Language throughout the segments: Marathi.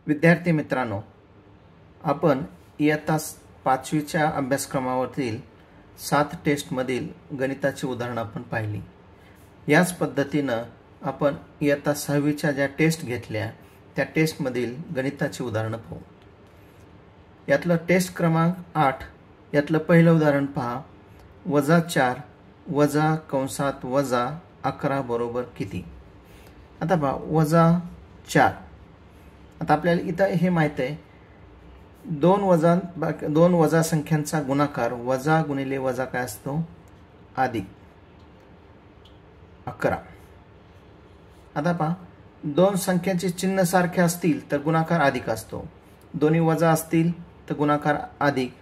विद्यार्थी मित्रांनो, आपण इयत्ता 5वीच्या अभ्यासक्रमावरील 7 टेस्टमधील गणिताची उदाहरणं आपण पाहिली। याच पद्धतीनं आपण इयत्ता 6वीच्या ज्या टेस्ट घेतल्या त्या टेस्टमधील गणिताची उदाहरणं पाहू। यातलं टेस्ट क्रमांक 8 यातलं पहिलं उदाहरण पहा। -4 - -11 बरोबर किती? आता पहा -4। आता आपल्याला इथं हे माहित आहे दोन वजा संख्यांचा गुणाकार वजा गुणिले वजा काय असतो? अधिक 11। आता पहा दोन संख्यांचे चिन्ह सारखे असतील तर गुणाकार अधिक असतो, दोन्ही वजा असतील तर गुणाकार अधिक,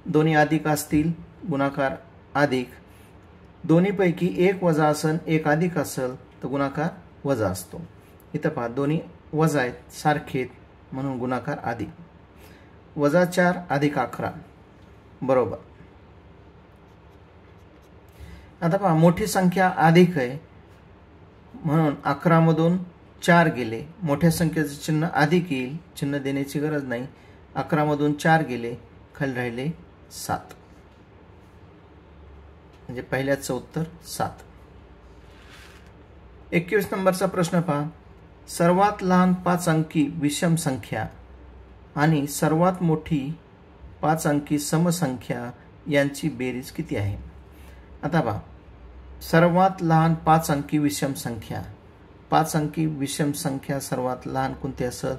दोन्ही अधिक असतील गुणाकार अधिक, दोन्हीपैकी एक वजा असेल एक अधिक असेल तर गुणाकार वजा असतो। इथं पहा दोन्ही वजा आहेत सारखे म्हणून गुणाकार अधिक। -4 + 11 बरोबर। आता पहा मोठी संख्या अधिक आहे म्हणून 11 मधून 4 गेले, मोठ्या संख्येचे चिन्ह अधिक येईल, चिन्ह देण्याची गरज नाही। 11 मधून 4 गेले, खाली राहिले 7, म्हणजे पहिल्याचं उत्तर 7। 21 नंबरचा प्रश्न पहा। सर्वात लहान 5 अंकी विषम संख्या आणि सर्वात मोठी 5 अंकी समसंख्या यांची बेरीज किती आहे? आता पहा सर्वात लहान 5 अंकी विषम संख्या, 5 अंकी विषम संख्या सर्वात लहान कोणती असेल?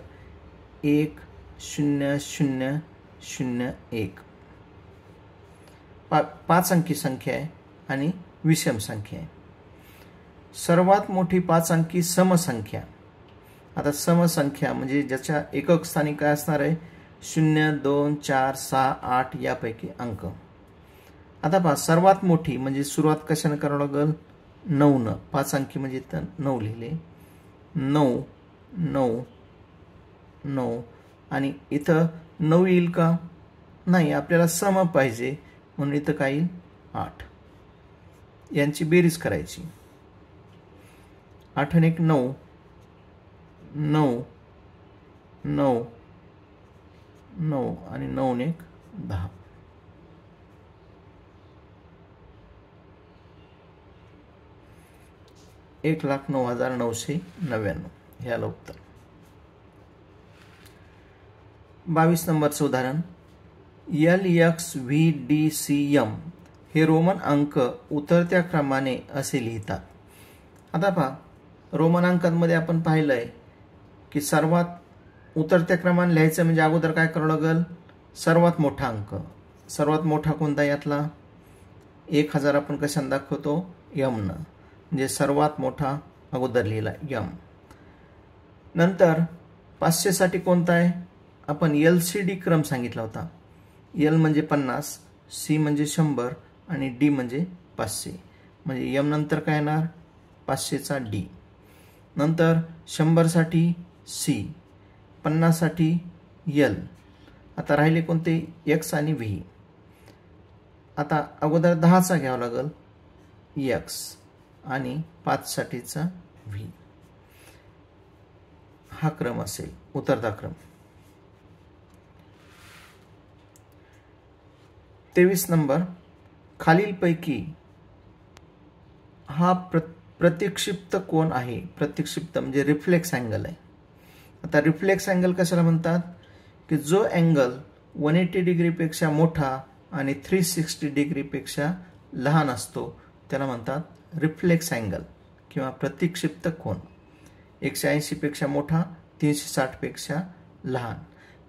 1 0 0 0 1 5 अंकी संख्या आहे आणि विषम संख्या आहे। सर्वात मोठी 5 अंकी समसंख्या। आता समसंख्या म्हणजे ज्याच्या एकक स्थानी काय असणार आहे? 0 2 4 6 8 यापैकी अंक। आता पहा सर्वात मोठी म्हणजे सुरुवात कशाने करावं लागेल? 9 न, 5 अंकी म्हणजे इथं 9 लिहिले, 9 9 9 आणि इथं 9 येईल का? नाही, आपल्याला सम पाहिजे म्हणून इथं काय येईल? 8। यांची बेरीज करायची। 8 आणि 1 9 9 9 9 आणि 9 आणि 1 10। 1,09,999 हे आलं उत्तर। 22 नंबरचं उदाहरण। LXVDCM हे रोमन अंक उतरत्या क्रमाने असे लिहितात। आता पहा रोमन अंकांमध्ये आपण पाहिलंय की सर्वात उतरत्या क्रमाने लिहायचं म्हणजे अगोदर काय करावं लागेल? सर्वात मोठा अंक, सर्वात मोठा कोणता यातला? 1000 आपण कशाने दाखवतो? m न, म्हणजे सर्वात मोठा अगोदर लिहिला m। नंतर 500 साठी कोणता आहे? आपण LCD क्रम सांगितला होता। L म्हणजे 50, C म्हणजे 100 आणि D म्हणजे 500, म्हणजे m नंतर काय येणार? 500 चा D। नंतर 100 साठी C, 50 साठी L। आता राहिले कोणते? X आणि V। आता अगोदर 10 चा घ्यावा लागेल X आणि 5 साठीचा V। हा क्रम असेल उतरता क्रम। 23 नंबर। खालीलपैकी हा प्रतिक्षिप्त कोन आहे? प्रतिक्षिप्त म्हणजे रिफ्लेक्स अँगल आहे। आता रिफ्लेक्स अँगल कशाला म्हणतात? की जो अँगल 180 डिग्री पेक्षा मोठा आणि 360 डिग्री पेक्षा लहान असतो त्याला म्हणतात रिफ्लेक्स अँगल किंवा प्रतिक्षिप्त कोन। 180 पेक्षा मोठा, 360 पेक्षा लहान।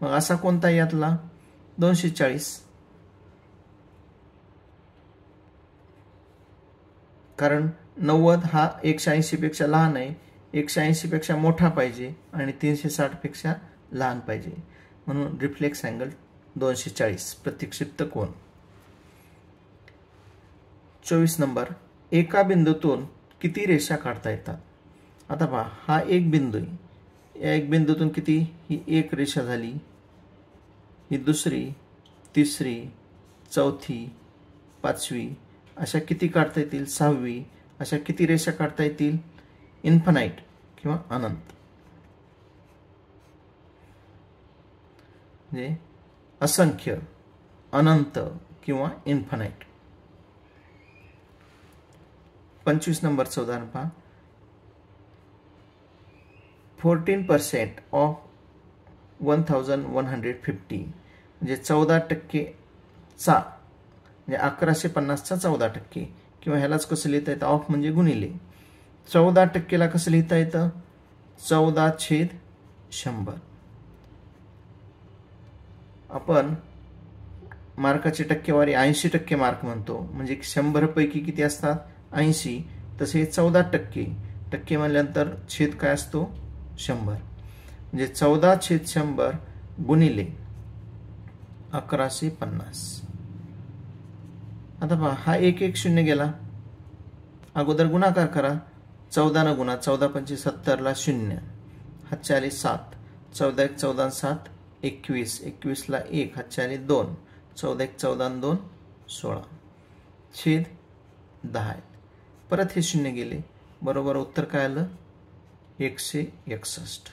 मग असा कोणता यातला? 240, कारण 90 हा 180 पेक्षा लहान आहे, 180 पेक्षा मोठा पाहिजे आणि 360 पेक्षा लहान पाहिजे, म्हणून रिफ्लेक्स अँगल 240 प्रतिक्षिप्त कोन। 24 नंबर। एका बिंदूतून किती रेषा काढता येतात? आता पहा हा एक बिंदू आहे, या एक बिंदूतून किती? ही एक रेषा झाली, ही दुसरी, तिसरी, चौथी, 5वी, अशा किती काढता येतील? 6वी, अशा किती रेषा काढता येतील? इन्फिनाइट किंवा अनंत। म्हणजे असंख्य, अनंत किंवा इन्फानाइट. 25 नंबरचं उदाहरण पहा. 14% ऑफ 1150 म्हणजे 14%चा म्हणजे 1150चा 14% किंवा ह्यालाच कसं लिहिता येतं, ऑफ म्हणजे गुणिले. 14%ला कसं लिहिता येतं, 14/100. आपण मार्काची टक्केवारी 80% मार्क म्हणतो, म्हणजे 100 पैकी किती असतात, 80. तसे 14% टक्के म्हणल्यानंतर छेद काय असतो, 100. म्हणजे 14/100 गुणिले 1150. आता पहा, हा 1 0 गेला. अगोदर गुणाकार करा. 14 न गुणा, 14×5 = 70 ला 0, 7 7, 14 1 14 7 21, 21 ला 1, 2, 14 1 14 2 16, छेद 10. परत हे 0 गेले, बरोबर उत्तर काय आलं, 161.